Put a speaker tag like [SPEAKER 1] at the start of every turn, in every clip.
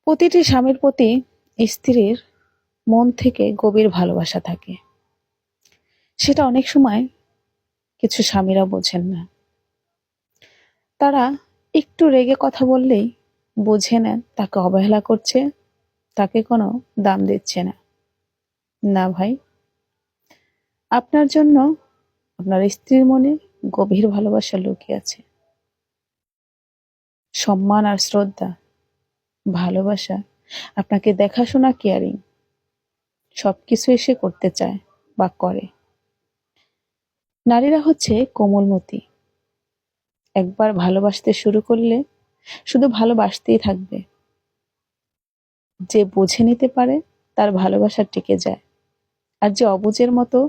[SPEAKER 1] প্রতিটি স্বামীর প্রতি স্ত্রীর মন থেকে গভীর ভালোবাসা থাকে। সেটা অনেক সময় কিছু স্বামীরা বোঝেন না। তারা একটু রেগে কথা বললেই বুঝে নেন তাকে অবহেলা করছে, তাকে কোনো দাম দিচ্ছে না। না ভাই, আপনার জন্য আপনার স্ত্রীর মনে গভীর ভালোবাসা লুকিয়ে আছে। সম্মান আর শ্রদ্ধা, ভালোবাসা, আপনাকে দেখাশোনা, কেয়ারিং সবকিছু এসে করতে চায় বা করে। নারীরা হচ্ছে কোমলমতি। একবার ভালোবাসতে শুরু করলে শুধু ভালোবাসতেই থাকবে। যে বুঝে নিতে পারে তার ভালোবাসা টিকে যায়, আর যে অবুঝের মতো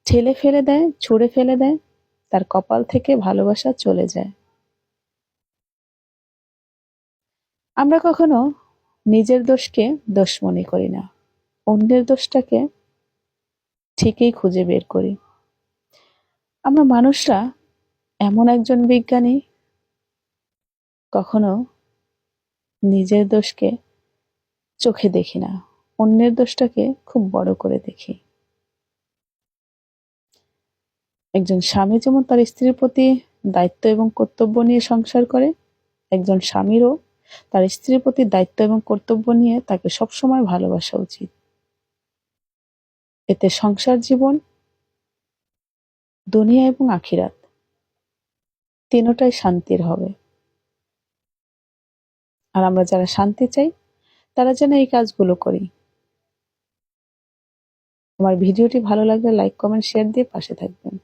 [SPEAKER 1] ঠেলে ফেলে দেয়, ছুঁড়ে ফেলে দেয়, তার কপাল থেকে ভালোবাসা চলে যায়। আমরা কখনো নিজের দোষকে দোষ মনে করি না, অন্যের দোষটাকে ঠিকই খুঁজে বের করি। আমরা মানুষরা এমন একজন বিজ্ঞানী, কখনো নিজের দোষকে চোখে দেখি না, অন্যের দোষটাকে খুব বড় করে দেখি। একজন স্বামী যেমন তার স্ত্রীর প্রতি দায়িত্ব এবং কর্তব্য নিয়ে সংসার করে, একজন স্বামীরও তার স্ত্রীর প্রতি দায়িত্ব এবং কর্তব্য নিয়ে তাকে সবসময় ভালোবাসা উচিত। এতে সংসার জীবন, দুনিয়া এবং আখিরাত তিনটাই শান্তির হবে। আর আমরা যারা শান্তি চাই তারা যেন এই কাজগুলো করি। আমার ভিডিওটি ভালো লাগলে লাইক, কমেন্ট, শেয়ার দিয়ে পাশে থাকবেন।